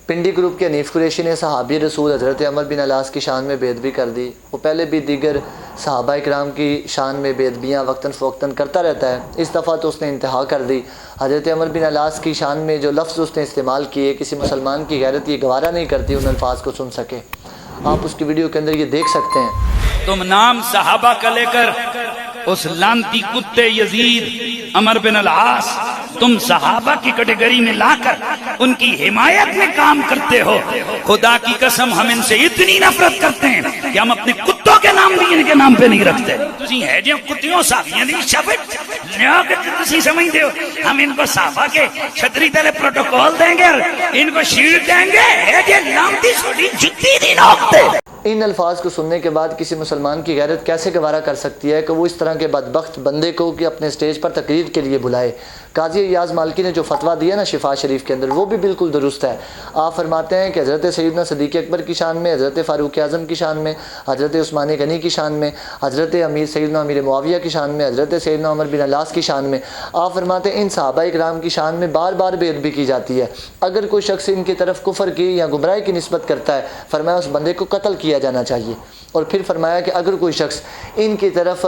Pindi group کے حنیف قریشی نے صحابی رسول حضرت عمر بن العاص کی شان میں بے ادبی کر دی۔ وہ پہلے بھی دیگر صحابہ اکرام کی شان میں بے ادبیاں وقتاً فوقتاً کرتا رہتا ہے، اس دفعہ تو اس نے انتہا کر دی۔ حضرت عمر بن العاص کی شان میں جو لفظ اس نے استعمال کیے، کسی مسلمان کی غیرت یہ گوارا نہیں کرتی ان الفاظ کو سن سکے۔ آپ اس کی ویڈیو کے اندر یہ دیکھ سکتے ہیں۔ تم نام صحابہ کا لے کر اس لانتی کتے یزید عمر بن العاص تم صحابہ کی کیٹیگری میں لا کر ان کی حمایت میں کام کرتے ہو۔ خدا کی قسم ہم ان سے اتنی نفرت کرتے ہیں کہ ہم اپنے کتوں کے نام بھی ان کے نام پہ نہیں رکھتے۔ تسی ہے جو کتیوں صحابیاں دی شفت لیا کہ تسی سمجھتے ہو ہم ان کو صحابہ کے چھتری تلے پروٹوکول دیں گے اور ان کو شیلڈ دیں گے، ہے جو لانتی سوڑی جتی دی نوکتے۔ ان الفاظ کو سننے کے بعد کسی مسلمان کی غیرت کیسے گوارا کر سکتی ہے کہ وہ اس طرح کے بدبخت بندے کو کہ اپنے سٹیج پر تقریر کے لیے بلائے۔ قاضی ایاز مالکی نے جو فتویٰ دیا نا شفا شریف کے اندر وہ بھی بالکل درست ہے۔ آپ فرماتے ہیں کہ حضرت سیدنا صدیق اکبر کی شان میں، حضرت فاروق اعظم کی شان میں، حضرت عثمان غنی کی شان میں، حضرت سیدنا امیر معاویہ کی شان میں، حضرت سیدنا عمر بن العاص کی شان میں، آپ فرماتے ہیں ان صحابہ اکرام کی شان میں بار بار بے ادبی کی جاتی ہے۔ اگر کوئی شخص ان کی طرف کفر کی یا گمراہی کی نسبت کرتا ہے، فرمایا اس بندے کو قتل کیا جانا چاہیے۔ اور پھر فرمایا کہ اگر کوئی شخص ان کی طرف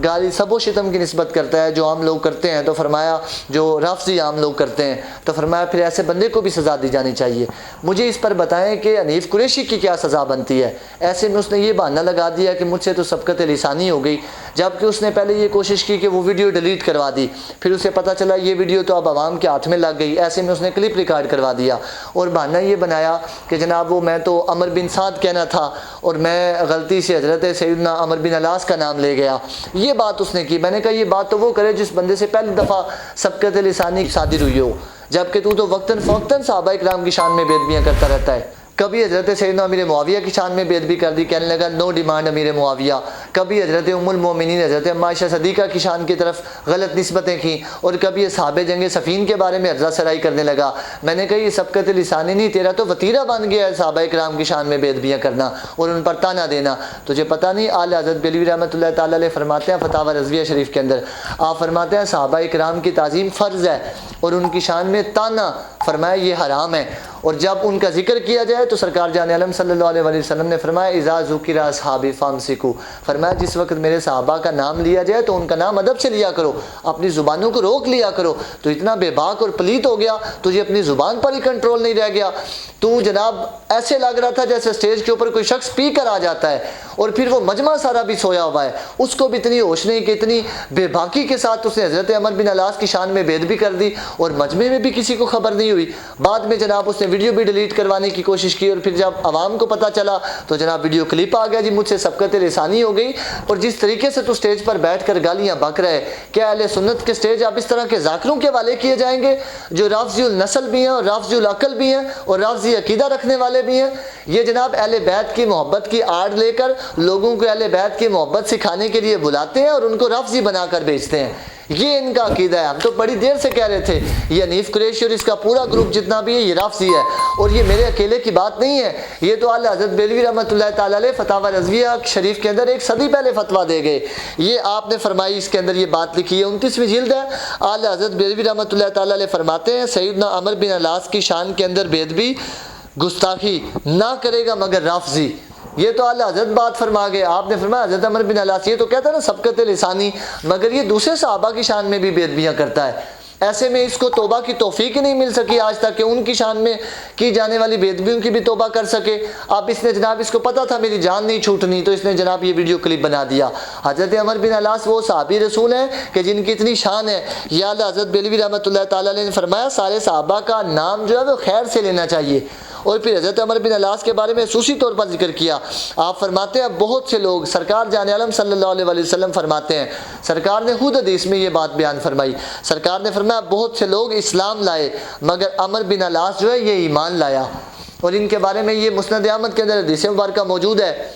گالی سب و شتم کی نسبت کرتا ہے جو عام لوگ کرتے ہیں، تو فرمایا جو رافضی عام لوگ کرتے ہیں، تو فرمایا پھر ایسے بندے کو بھی سزا دی جانی چاہیے۔ مجھے اس پر بتائیں کہ حنیف قریشی کی کیا سزا بنتی ہے؟ ایسے میں اس نے یہ بہانہ لگا دیا کہ مجھ سے تو سبقت لسانی ہو گئی، جبکہ اس نے پہلے یہ کوشش کی کہ وہ ویڈیو ڈیلیٹ کروا دی، پھر اسے پتہ چلا یہ ویڈیو تو اب عوام کے ہاتھ میں لگ گئی، ایسے میں اس نے کلپ ریکارڈ کروا دیا اور بہانہ یہ بنایا کہ جناب وہ میں تو عمر بن سعد کہنا تھا اور میں غلطی سے حضرت سیدنا عمر بن العاص کا نام لے گیا۔ یہ بات اس نے کی۔ میں نے کہا یہ بات تو وہ کرے جس بندے سے پہلی دفعہ سبقت لسانی صادر ہوئی ہو، جبکہ تو وقتاً فوقتاً صحابہ اکرام کی شان میں بے ادبیاں کرتا رہتا ہے۔ کبھی حضرت سیدنا امیر معاویہ کی شان میں بے ادبی کر دی، کہنے لگا نو ڈیمانڈ امیر معاویہ۔ کبھی حضرت ام المومنین حضرت ام عائشہ صدیقہ کی شان کی طرف غلط نسبتیں کیں، اور کبھی اصحاب جنگ صفین کے بارے میں عرضہ سرائی کرنے لگا۔ میں نے کہا یہ سبقت لسانی نہیں، تیرا تو وتیرہ بن گیا ہے صحابہ اکرام کی شان میں بے ادبیاں کرنا اور ان پر تانا دینا۔ تجھے پتہ نہیں اعلی حضرت بریلوی رحمۃ اللہ تعالیٰ علیہ فرماتے ہیں فتاوی رضویہ شریف کے اندر، آپ فرماتے ہیں صحابہ اکرام کی تعظیم فرض ہے اور ان کی شان میں تانا فرمایا یہ حرام ہے، اور جب ان کا ذکر کیا جائے تو سرکار جان عالم صلی اللہ علیہ وسلم نے فرمایا اذا ذکر اصحابی فامسکوا، فرمایا جس وقت میرے صحابہ کا نام لیا جائے تو ان کا نام ادب سے لیا کرو، اپنی زبانوں کو روک لیا کرو۔ تو اتنا بے باک اور پلیت ہو گیا، تجھے اپنی زبان پر ہی کنٹرول نہیں رہ گیا۔ تو جناب ایسے لگ رہا تھا جیسے سٹیج کے اوپر کوئی شخص پی کر آ جاتا ہے اور پھر وہ مجمع سارا بھی سویا ہوا ہے، اس کو بھی اتنی ہوش نہیں کہ اتنی بے باکی کے ساتھ اس نے حضرت عمر بن العاص کی شان میں بے ادبی کر دی اور مجمع میں بھی کسی کو خبر نہیں ہوئی۔ بعد میں جناب اس نے ویڈیو بھی ڈیلیٹ کروانے کی کوشش کی اور پھر جب عوام کو پتہ چلا تو جناب ویڈیو کلپ آ گیا، جی مجھ سے سبقت لسانی ہو گئی۔ اور جس طریقے سے تو سٹیج پر بیٹھ کر گالیاں بک رہے، کیا اہل سنت کے سٹیج اب اس طرح کے ذاکروں کے حوالے کیے جائیں گے جو رافضی النسل بھی ہیں اور رافضی العقل بھی ہیں اور رافضی عقیدہ رکھنے والے بھی ہیں؟ یہ جناب اہل بیت کی محبت کی آڑ لے کر لوگوں کو اہل بیت کی محبت سکھانے کے لیے بلاتے ہیں اور ان کو رافضی بنا کر بیچتے ہیں۔ یہ ان کا عقیدہ ہے۔ ہم تو بڑی دیر سے کہہ رہے تھے یہ حنیف قریشی اور اس کا پورا گروپ جتنا بھی ہے یہ رافضی ہے، اور یہ میرے اکیلے کی بات نہیں ہے، یہ تو اعلیٰ حضرت بریلوی رحمۃ اللہ تعالیٰ علیہ فتاوی رضویہ شریف کے اندر ایک صدی پہلے فتویٰ دے گئے۔ یہ آپ نے فرمائی، اس کے اندر یہ بات لکھی ہے، 29ویں جلد ہے۔ اعلیٰ حضرت بریلوی رحمۃ اللہ تعالیٰ علیہ فرماتے ہیں سیدنا عمر بن العاص کی شان کے اندر بے ادبی گستاخی نہ کرے گا مگر رافضی۔ یہ تو اعلیٰ حضرت بات فرما گئے۔ آپ نے فرمایا حضرت عمر بن العاص یہ تو کہتا ہے نا سبقت لسانی، مگر یہ دوسرے صحابہ کی شان میں بھی بے ادبیاں کرتا ہے۔ ایسے میں اس کو توبہ کی توفیق ہی نہیں مل سکی آج تک کہ ان کی شان میں کی جانے والی بے ادبیوں کی بھی توبہ کر سکے۔ اب اس نے جناب اس کو پتہ تھا میری جان نہیں چھوٹنی، تو اس نے جناب یہ ویڈیو کلپ بنا دیا۔ حضرت عمر بن العاص وہ صحابی رسول ہیں کہ جن کی اتنی شان ہے۔ یہ اعلیٰ حضرت بریلوی رحمۃ اللہ تعالیٰ نے فرمایا سارے صحابہ کا نام جو ہے وہ خیر سے لینا چاہیے، اور پھر حضرت عمر بن العاص کے بارے میں خصوصی طور پر ذکر کیا۔ آپ فرماتے ہیں بہت سے لوگ، سرکار جان عالم صلی اللہ علیہ وسلم فرماتے ہیں، سرکار نے خود حدیث میں یہ بات بیان فرمائی، سرکار نے فرمایا بہت سے لوگ اسلام لائے مگر عمر بن العاص جو ہے یہ ایمان لایا، اور ان کے بارے میں یہ مسند احمد کے اندر حدیث مبارکہ موجود ہے۔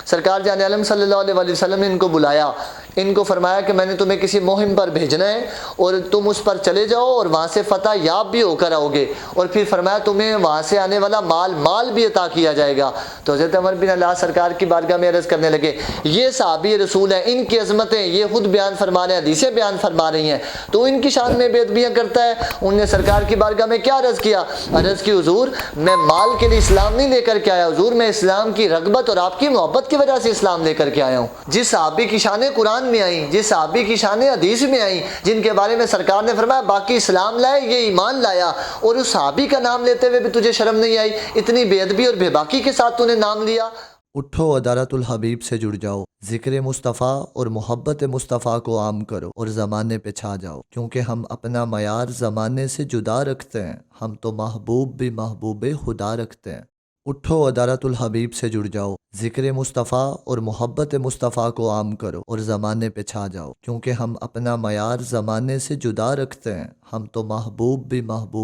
سرکار جان عالم صلی اللہ علیہ وسلم نے ان کو بلایا ان کو فرمایا کہ میں نے تمہیں کسی مہم پر بھیجنا ہے اور تم اس پر چلے جاؤ اور وہاں سے فتح یاب بھی ہو کر آؤ گے، اور پھر فرمایا تمہیں وہاں سے آنے والا مال بھی عطا کیا جائے گا۔ تو حضرت عمر بن العاص سرکار کی بارگاہ میں عرض کرنے لگے یہ صحابی رسول ہیں، ان کی عظمتیں یہ خود بیان فرما رہے ہیں، حدیثیں بیان فرما رہی ہیں، تو ان کی شان میں بے ادبیاں کرتا ہے۔ انہوں نے سرکار کی بارگاہ میں کیا عرض کیا؟ عرض کی حضور میں مال کے لیے اسلام نہیں لے کر کے آیا، حضور میں اسلام کی رغبت اور آپ کی محبت کی وجہ سے اسلام لے کر کے آیا ہوں۔ جس صحابی کی شانیں قرآن میں آئیں، جس صحابی کی شانیں حدیث میں آئیں، جن کے بارے میں سرکار نے فرمایا باقی اسلام لائے یہ ایمان لایا، اور اس صحابی کا نام لیتے ہوئے بھی تجھے شرم نہیں آئی، اتنی بے ادبی اور بے باکی کے ساتھ تو نے نام لیا۔ اٹھو عدالت الحبیب سے جڑ جاؤ، ذکر مصطفیٰ اور محبت مصطفیٰ کو عام کرو اور زمانے پہ چھا جاؤ، کیونکہ ہم اپنا معیار زمانے سے جدا رکھتے ہیں، ہم تو محبوب بھی محبوب خدا رکھتے ہیں۔ اٹھو عدالت الحبیب سے جڑ جاؤ، ذکر مصطفیٰ اور محبت مصطفیٰ کو عام کرو اور زمانے پہ چھا جاؤ، کیونکہ ہم اپنا معیار زمانے سے جدا رکھتے ہیں، ہم تو محبوب بھی محبوب